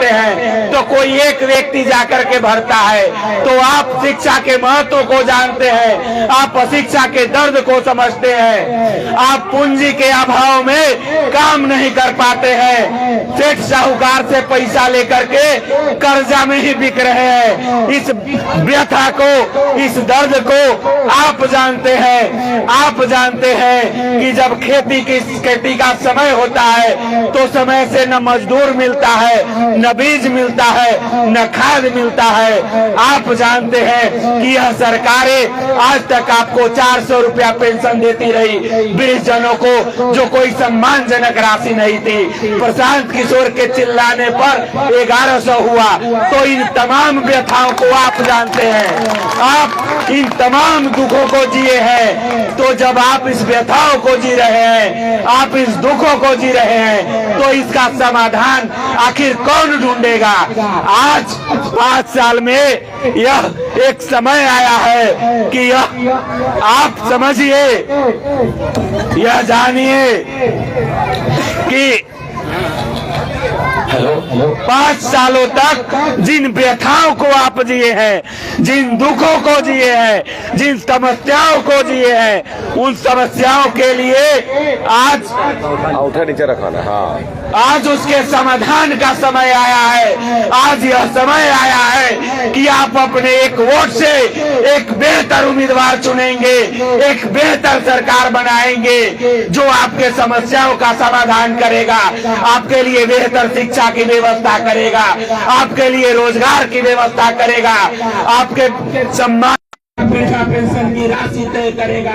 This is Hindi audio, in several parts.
हैं तो कोई एक व्यक्ति जाकर के भरता है। तो आप शिक्षा के महत्व को जानते हैं, आप अशिक्षा के दर्द को समझते हैं, आप पूंजी के अभाव में काम नहीं कर पाते हैं, सेठ साहूकार से पैसा लेकर के कर्जा में ही बिक रहे हैं। इस व्यथा को, इस दर्द को आप जानते हैं। आप जानते हैं कि जब खेती का समय होता है तो समय से न मजदूर मिलता है, न बीज मिलता है, न खाद मिलता है। आप जानते हैं कि यह सरकारें आज तक आपको 400 रुपया पेंशन देती रही, वृद्ध जनों को जो कोई सम्मानजनक राशि नहीं थी। प्रशांत किशोर के चिल्लाने पर 1100 हुआ। तो इन तमाम व्यथाओं को आप जानते हैं, आप इन तमाम दुखों को जिए हैं। तो जब आप इस व्यथाओं को जी रहे हैं, आप इस दुखों को जी रहे हैं, तो इसका समाधान आखिर कौन ढूंढेगा? आज 5 साल में यह एक समय आया है कि यह आप समझिए, यह जानिए कि 5 सालों तक जिन व्यथाओं को आप जिए हैं, जिन दुखों को जिए हैं, जिन समस्याओं को जिए हैं, उन समस्याओं के लिए आज उठा नीचे रखना। हाँ, आज उसके समाधान का समय आया है। आज यह समय आया है कि आप अपने एक वोट से एक बेहतर उम्मीदवार चुनेंगे, एक बेहतर सरकार बनाएंगे जो आपके समस्याओं का समाधान करेगा, आपके लिए बेहतर शिक्षा की व्यवस्था करेगा, आपके लिए रोजगार की व्यवस्था करेगा, आपके सम्मान वृद्धा पेंशन की राशि तय करेगा,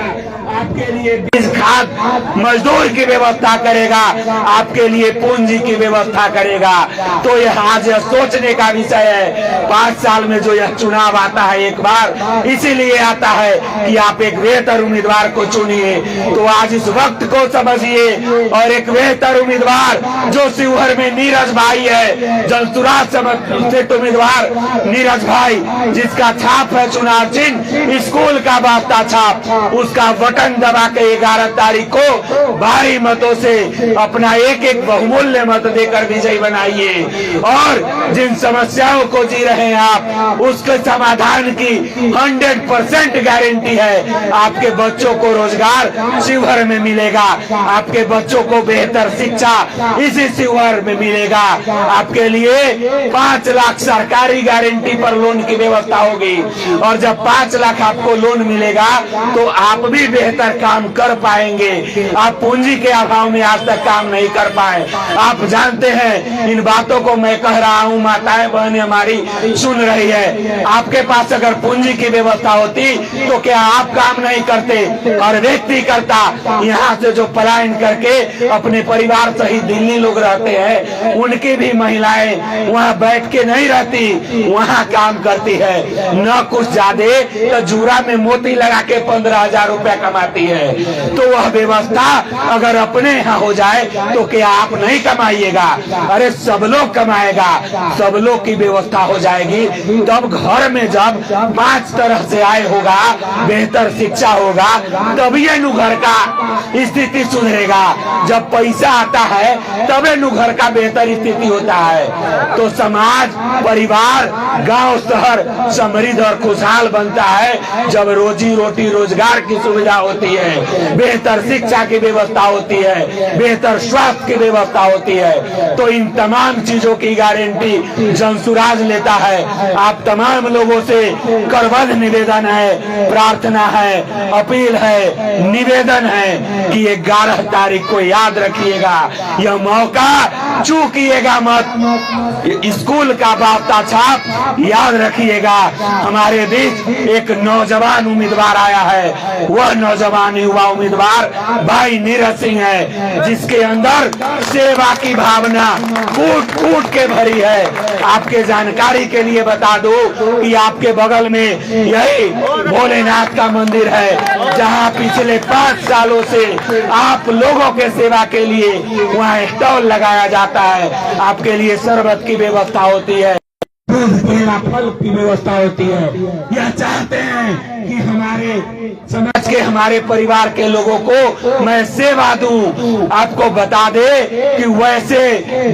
आपके लिए बीज खाद मजदूर की व्यवस्था करेगा, आपके लिए पूंजी की व्यवस्था करेगा। तो यह आज सोचने का विषय है। 5 साल में जो यह चुनाव आता है एक बार, इसीलिए आता है कि आप एक बेहतर उम्मीदवार को चुनिए। तो आज इस वक्त को समझिए और एक बेहतर उम्मीदवार जो शिवहर में नीरज भाई है, जनसुराज सेठ उम्मीदवार नीरज भाई, जिसका छाप है चुनाव चिन्ह स्कूल का वास्ता छाप, उसका बटन दबा के 11 तारीख को भारी मतों से अपना एक बहुमूल्य मत देकर विजयी बनाइए। और जिन समस्याओं को जी रहे हैं आप, उसके समाधान की 100% गारंटी है। आपके बच्चों को रोजगार शिवहर में मिलेगा, आपके बच्चों को बेहतर शिक्षा इसी शिवहर में मिलेगा। आपके लिए 5 लाख सरकारी गारंटी पर लोन की व्यवस्था होगी, और जब 5 लाख आपको लोन मिलेगा तो आप भी बेहतर काम कर पाएंगे। आप पूंजी के अभाव में आज तक काम नहीं कर पाए। आप जानते हैं, इन बातों को मैं कह रहा हूँ, माताएं बहनें हमारी सुन रही है। आपके पास अगर पूंजी की व्यवस्था होती तो क्या आप काम नहीं करते? और व्यक्ति करता। यहाँ से जो पलायन करके अपने परिवार सहित दिल्ली लोग रहते हैं, उनकी भी महिलाएं वहाँ बैठ के नहीं रहती, वहाँ काम करती है। न कुछ ज्यादा तो जूरा में मोती लगा के 15,000 रुपया कमाती है। तो वह व्यवस्था अगर अपने यहाँ हो जाए तो क्या आप नहीं कमाइएगा? अरे सब लोग कमाएगा, सब लोग की व्यवस्था हो जाएगी। तब घर में जब 5 तरह से आय होगा, बेहतर शिक्षा होगा, तभी नु घर का स्थिति सुधरेगा। जब पैसा आता है तभी नु घर का बेहतर स्थिति होता है। तो समाज, परिवार, गांव, शहर समृद्ध और खुशहाल बनता है जब रोजी रोटी रोजगार की सुविधा होती है, बेहतर शिक्षा की व्यवस्था होती है, बेहतर स्वास्थ्य की व्यवस्था होती है। तो इन तमाम चीजों की गारंटी जनसुराज लेता है। आप तमाम लोगों से करबद्ध निवेदन है, प्रार्थना है, अपील है, निवेदन है कि 11 तारीख को याद रखिएगा, यह मौका चूकिएगा मत। स्कूल का वास्ता छाप याद रखिएगा। हमारे बीच एक नौजवान उम्मीदवार आया है, वह नौजवान युवा उम्मीदवार भाई नीरज सिंह है, जिसके अंदर सेवा की भावना कूट कूट के भरी है। आपके जानकारी के लिए बता दो कि आपके बगल में यही भोलेनाथ का मंदिर है, जहां पिछले 5 सालों से आप लोगों के सेवा के लिए वहां स्टॉल लगाया जाता है, आपके लिए शरबत की व्यवस्था होती है। दूध केला फल की व्यवस्था होती है। यह चाहते हैं कि हमारे समाज के, हमारे परिवार के लोगों को मैं सेवा दूं। आपको बता दे कि वैसे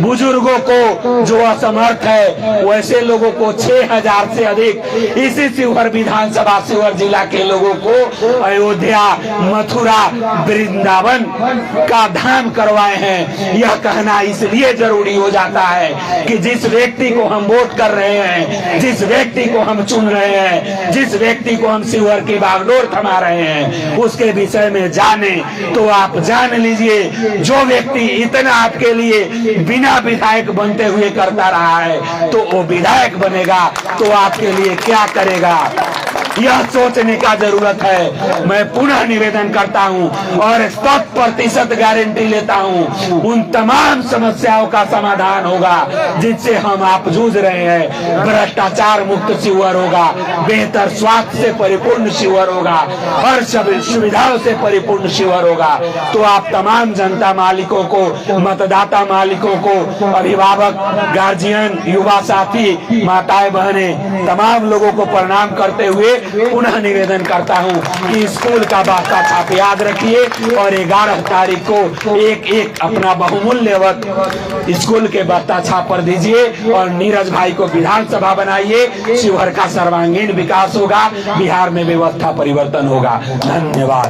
बुजुर्गों को जो असमर्थ है, वैसे लोगों को 6000 से अधिक इसी शिवहर विधानसभा, शिवहर जिला के लोगों को अयोध्या, मथुरा, वृंदावन का धाम करवाए हैं। यह कहना इसलिए जरूरी हो जाता है कि जिस व्यक्ति को हम वोट कर रहे हैं, जिस व्यक्ति को हम चुन रहे हैं, जिस व्यक्ति को हम शिवहर की बागडोर थमा रहे हैं, उसके विषय में जाने। तो आप जान लीजिए, जो व्यक्ति इतना आपके लिए बिना विधायक बनते हुए करता रहा है, तो वो विधायक बनेगा तो आपके लिए क्या करेगा, यह सोचने का जरूरत है। मैं पुनः निवेदन करता हूं और 100% गारंटी लेता हूं, उन तमाम समस्याओं का समाधान होगा जिससे हम आप जूझ रहे हैं। भ्रष्टाचार मुक्त शिवहर होगा, बेहतर स्वास्थ्य से परिपूर्ण शिवहर होगा, हर सुविधाओं से परिपूर्ण शिवहर होगा। तो आप तमाम जनता मालिकों को, मतदाता मालिकों को, अभिभावक, गार्जियन, युवा साथी, माताएं बहनें, तमाम लोगों को प्रणाम करते हुए पुनः निवेदन करता हूं कि स्कूल का बास्ता छाप याद रखिए और 11 तारीख को एक अपना बहुमूल्य वक्त स्कूल के बास्ता छाप पर दीजिए और नीरज भाई को विधानसभा बनाइए। शिवहर का सर्वांगीण विकास होगा, बिहार में व्यवस्था परिवर्तन होगा। धन्यवाद।